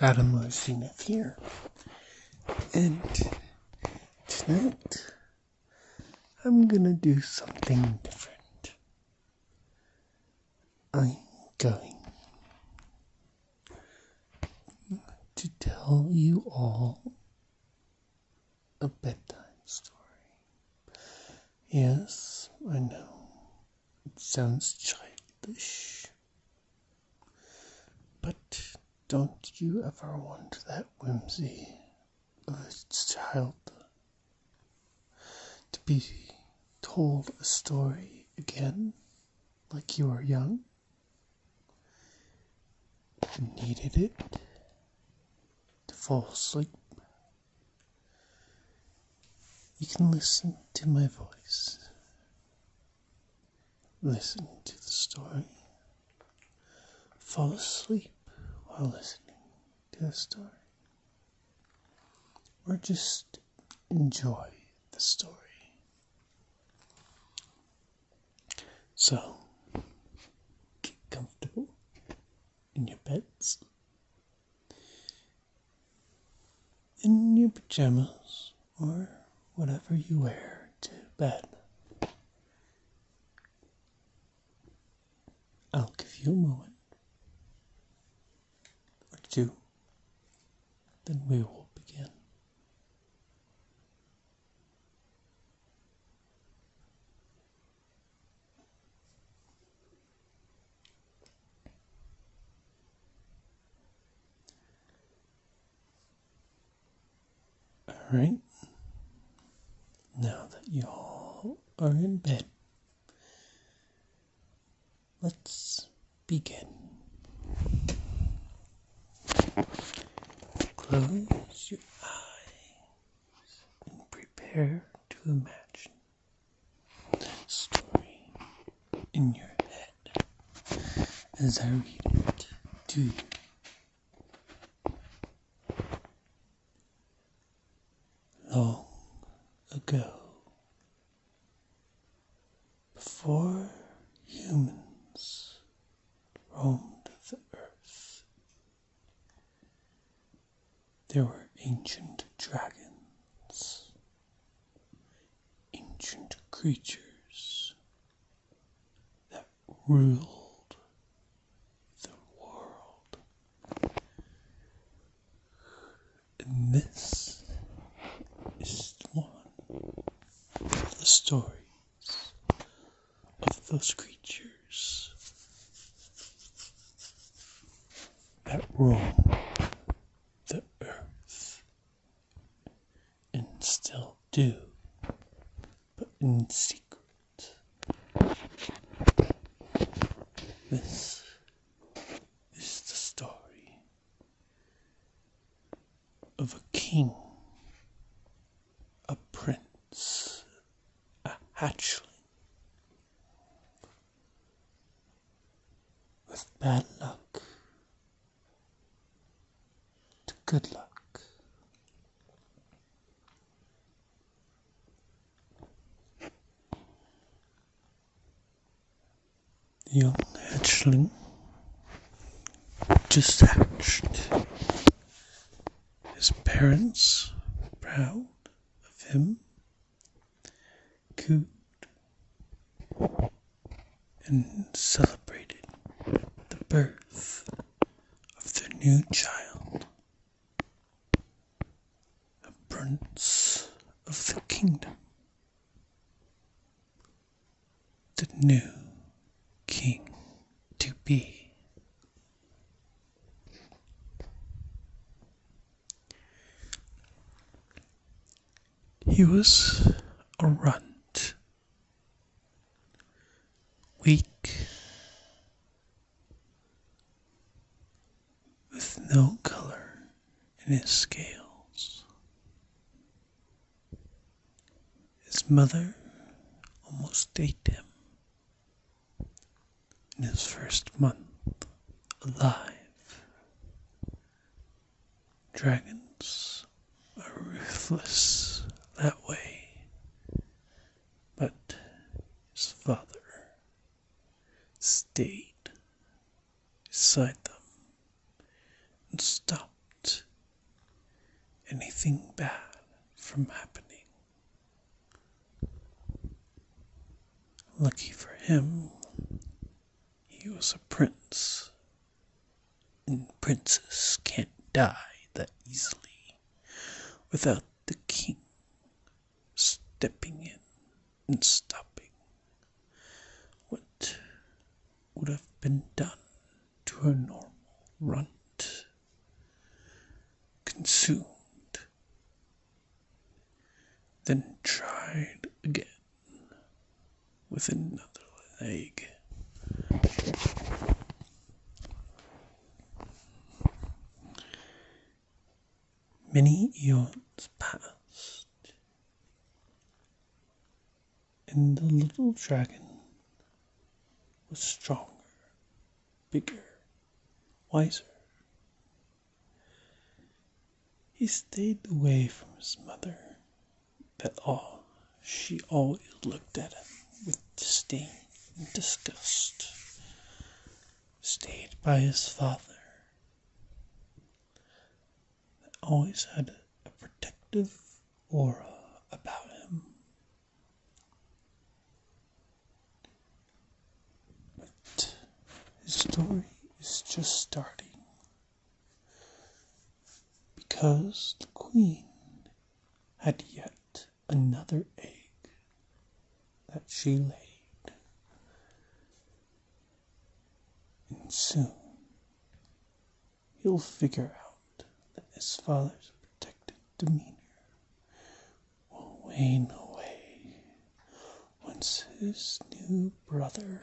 Adam Zenith here, and tonight I'm gonna do something different. I'm going to tell you all a bedtime story. Yes, I know, it sounds childish, but don't you ever want that whimsy of a child to be told a story again like you were young and needed it to fall asleep? You can listen to my voice, listen to the story, fall asleep while listening to the story, or just enjoy the story. So, get comfortable in your beds, in your pajamas, or whatever you wear to bed. I'll give you a moment or two, then we will begin. Alright, now that you all are in bed, let's begin. Close your eyes and prepare to imagine the story in your head as I read it to you. Long ago, before humans roamed the earth, there were ancient dragons, ancient creatures that ruled the world. And this is one of the stories of those creatures that roam the earth and still do, but in secret. This is the story of a king, a prince, a hatchling, with bad luck to good luck. The young hatchling just hatched. His parents, proud of him, cooed and celebrated the birth of their new child, a prince of the kingdom, the new king to be. He was a runt, weak, with no color in his scales. His mother almost ate him in his first month alive. Dragons are ruthless that way, but his father stayed beside them and stopped anything bad from happening. Lucky for him, he was a prince, and princes can't die that easily without the king stepping in and stopping what would have been done to a normal runt. Consumed, then tried again with another leg. Many eons passed, and the little dragon was stronger, bigger, wiser. He stayed away from his mother, she always looked at him with disdain and disgust. Stayed by his father, that always had a protective aura about him. But his story is just starting, because the queen had yet another egg that she laid. And soon he'll figure out that his father's protective demeanor will wane away once his new brother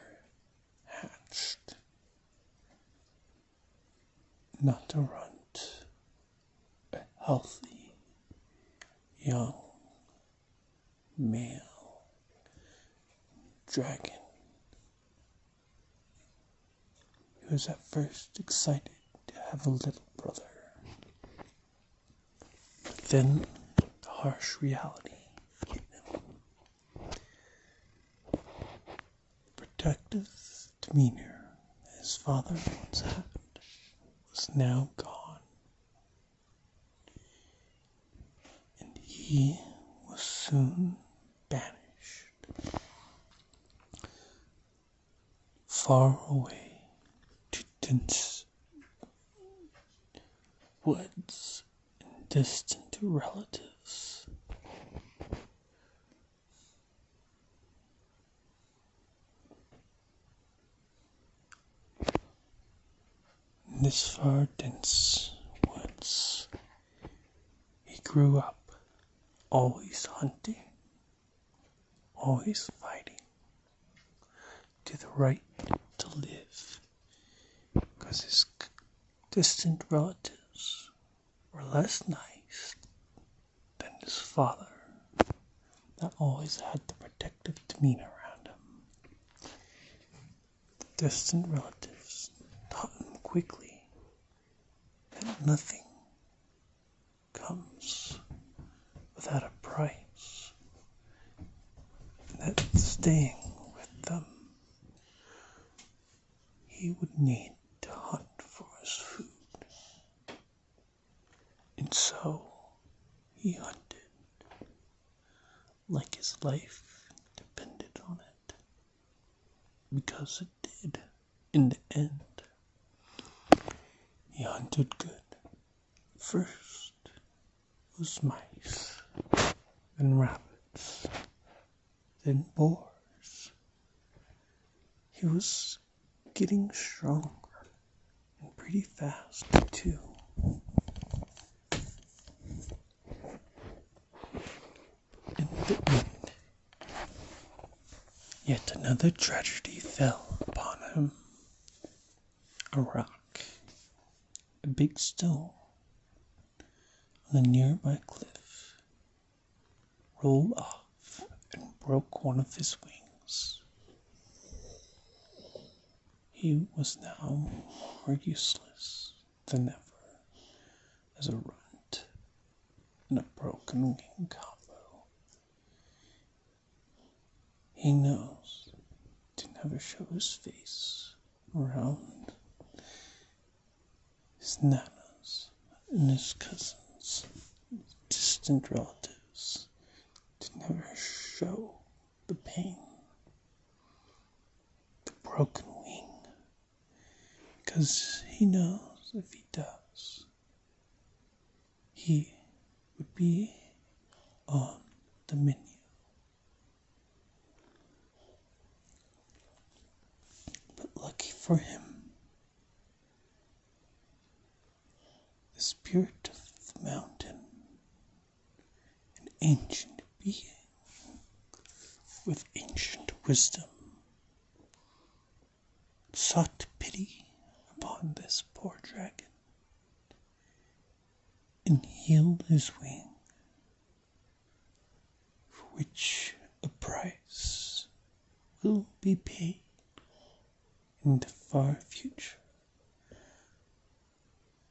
hatched. Not a runt, a healthy, young, male dragon. He was at first excited to have a little brother, but then the harsh reality hit him. The protective demeanor his father once had was now gone, and he was soon banished far away to dense woods and distant relatives. In this far dense woods, he grew up, always hunting, always fighting to the right to live, because his distant relatives were less nice than his father, that always had the protective demeanor around him. The distant relatives taught him quickly that nothing comes without a price, and that staying with them, he would need to hunt for his food. And so he hunted like his life depended on it, because it did in the end. He hunted good. First it was mice, then rabbits, then boars. He was getting stronger, and pretty fast too. In the end, yet another tragedy fell upon him. A rock, a big stone on a nearby cliff, rolled off and broke one of his wings. He was now more useless than ever as a runt in a broken wing combo. He knows to never show his face around his nanas and his cousins, to distant relatives to never show the pain, the broken wing, because he knows if he does, he would be on the menu. But lucky for him, the spirit of the mountain, an ancient being with ancient wisdom, sought pity upon this poor dragon and healed his wing, for which a price will be paid in the far future.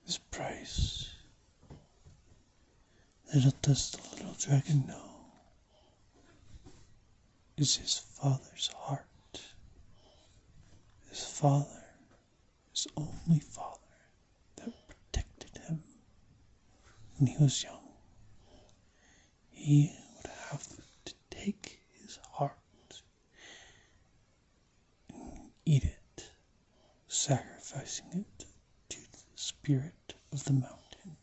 This price, little does the little dragon know, is his father's heart. His father, his only father, that protected him when he was young. He would have to take his heart and eat it, sacrificing it to the spirit of the mountain.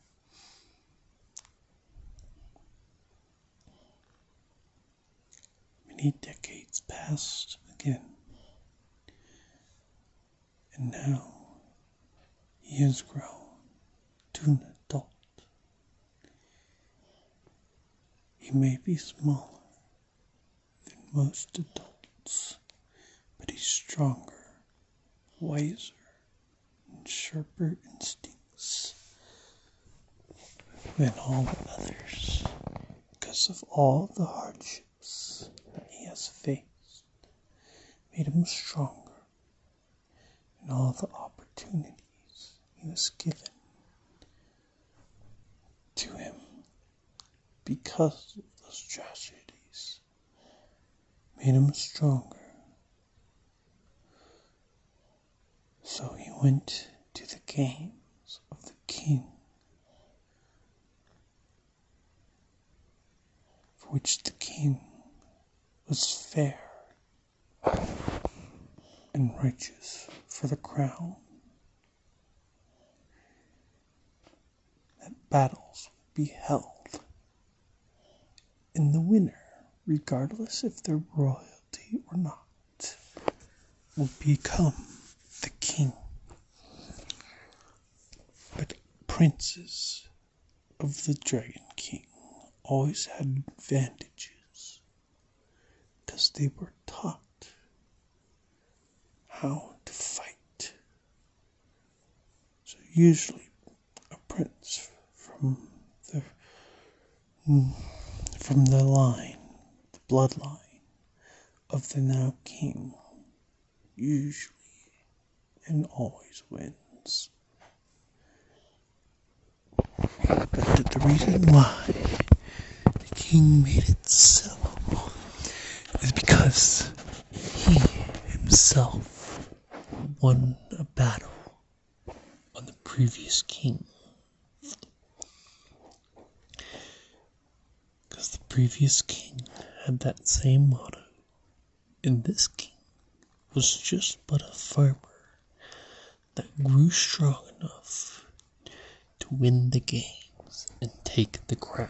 Many decades passed again, and now he has grown to an adult. He may be smaller than most adults, but he's stronger, wiser, and sharper instincts than all others, because of all the hardships that he has faced, made him stronger, and all the opportunities he was given to him because of those tragedies made him stronger. So he went to the games of the king, for which the king was fair and righteous for the crown, that battles would be held, and the winner, regardless if they're royalty or not, will become the king. But princes of the Dragon King always had advantages, because they were taught how to fight. So usually a prince from the line, the bloodline of the now king, usually and always wins. But the reason why the king made it so is because he himself won a battle on the previous king. Because the previous king had that same motto, and this king was just but a farmer that grew strong enough to win the games and take the crown.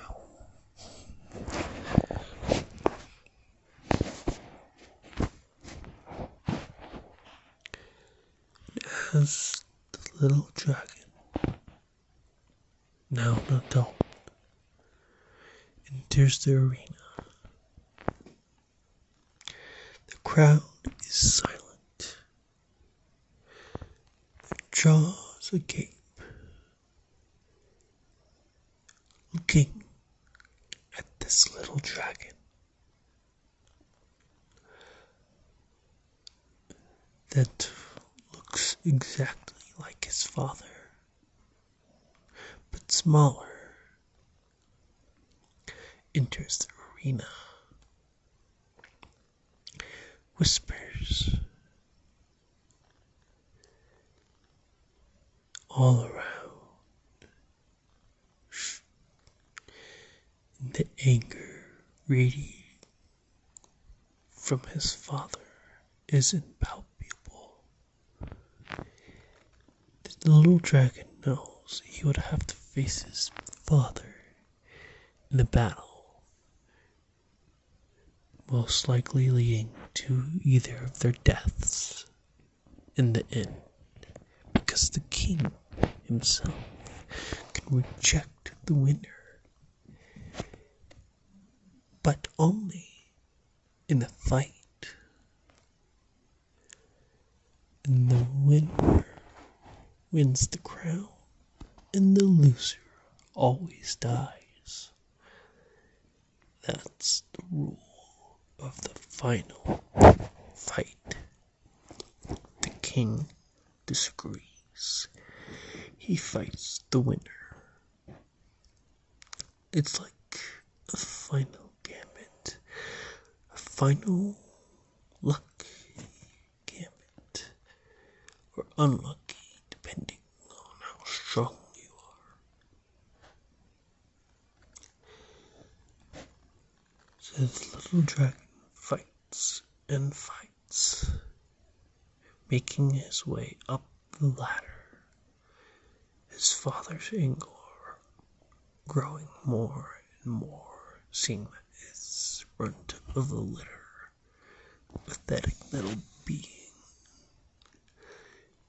As the little dragon, now an adult, enters the arena, the crowd is silent. The jaws agape, looking at this little dragon. That looks exactly like his father, but smaller, enters the arena, whispers all around, anger radiating from his father is impalpable. The little dragon knows he would have to face his father in a battle, most likely leading to either of their deaths in the end, because the king himself can reject the winner, but only in a fight. And the winner wins the crown, and the loser always dies. That's the rule of the final fight. The king disagrees. He fights the winner. It's like a final gambit, a final luck gambit, or unlucky, depending on how strong you are. So the little dragon fights and fights, making his way up the ladder. His father's anger growing more and more, seeing that his runt of the litter, pathetic little being,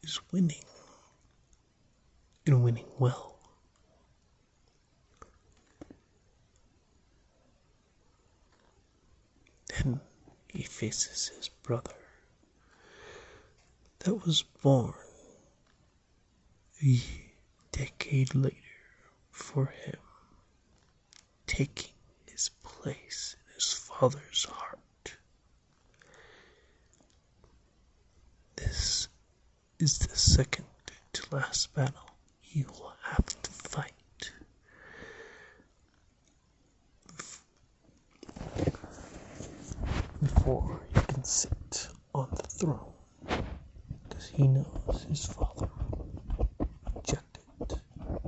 is winning, and winning well. Then he faces his brother that was born a decade later for him, taking his place in his father's heart. This is the second to last battle he will have to fight. Before he can sit on the throne, because he knows his father rejected it,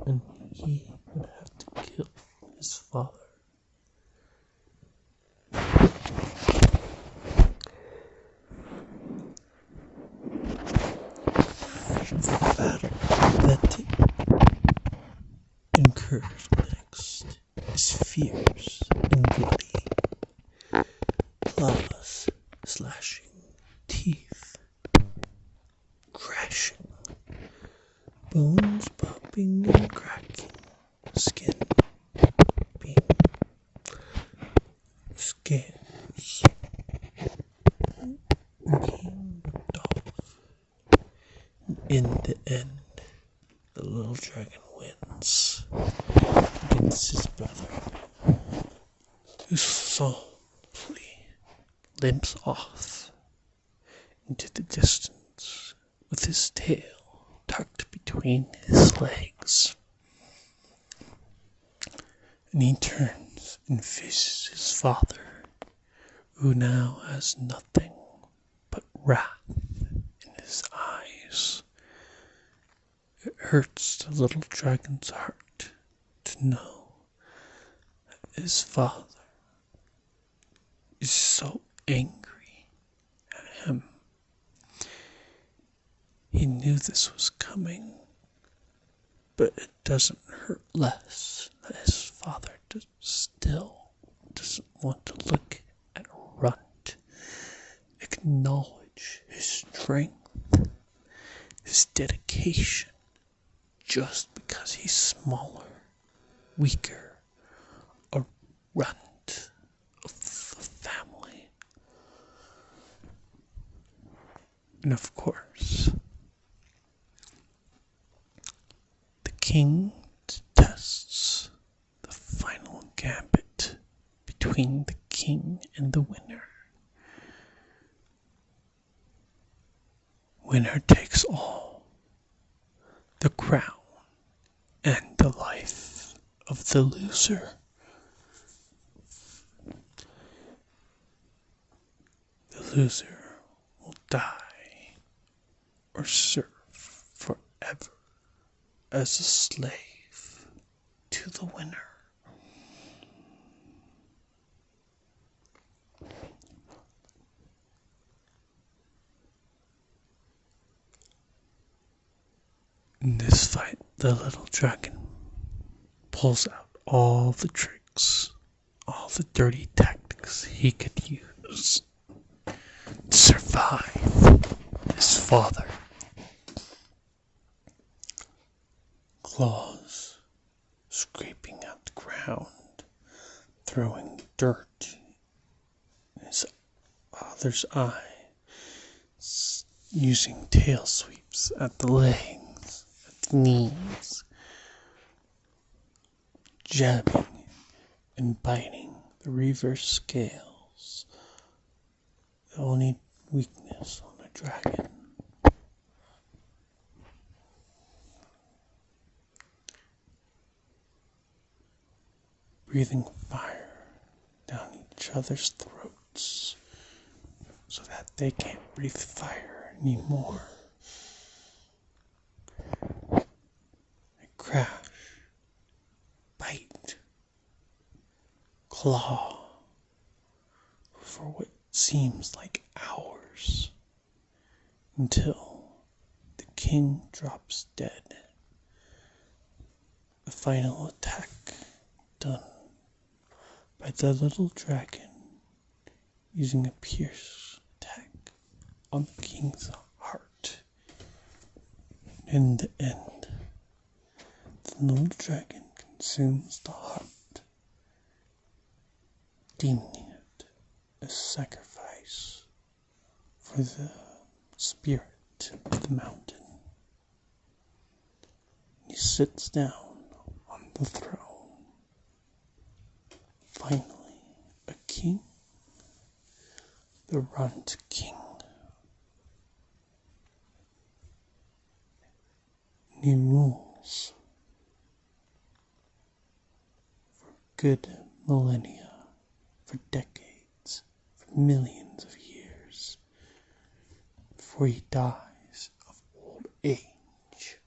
and he would have to kill his father. The battle that incurs next is fierce and bloody. Claws slashing, teeth crashing, bones popping and cracking, skin being scales being ripped off. In the end, the little dragon wins against his brother, who softly limps off into the distance with his tail tucked between his legs. And he turns and faces his father, who now has nothing but wrath in his eyes. It hurts the little dragon's heart to know that his father is so angry at him. He knew this was coming, but it doesn't hurt less that his father still doesn't want to look at Runt, acknowledge his strength, his dedication, just because he's smaller, weaker, a runt of the family. And of course, the king detests the final gambit between the king and the winner. Winner takes all, the crown and the life of the loser. The loser will die or serve forever as a slave to the winner. In this fight, the little dragon pulls out all the tricks, all the dirty tactics he could use to survive his father. Claws scraping at the ground, throwing dirt in his father's eye, using tail sweeps at the legs, at the knees, jabbing and biting the reverse scales, the only weakness on a dragon. Breathing fire down each other's throats so that they can't breathe fire anymore. They crash, bite, claw for what seems like hours until the king drops dead. The final attack done by the little dragon using a pierce attack on the king's heart. In the end, the little dragon consumes the heart, deeming it a sacrifice for the spirit of the mountain. He sits down on the throne. Finally, a king, the Runt King. And he rules for good millennia, for decades, for millions of years, before he dies of old age.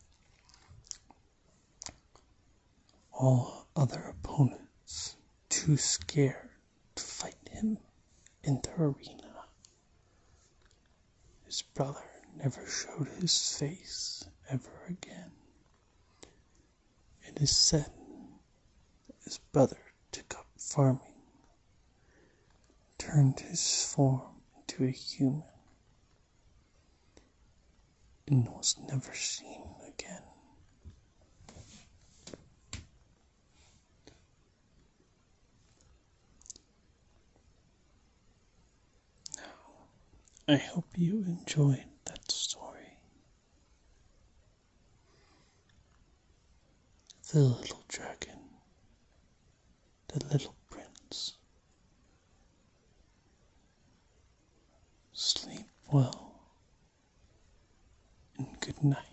All other opponents too scared to fight him in the arena. His brother never showed his face ever again. It is said that his brother took up farming, turned his form into a human, and was never seen again. I hope you enjoyed that story. The little dragon, the little prince. Sleep well and good night.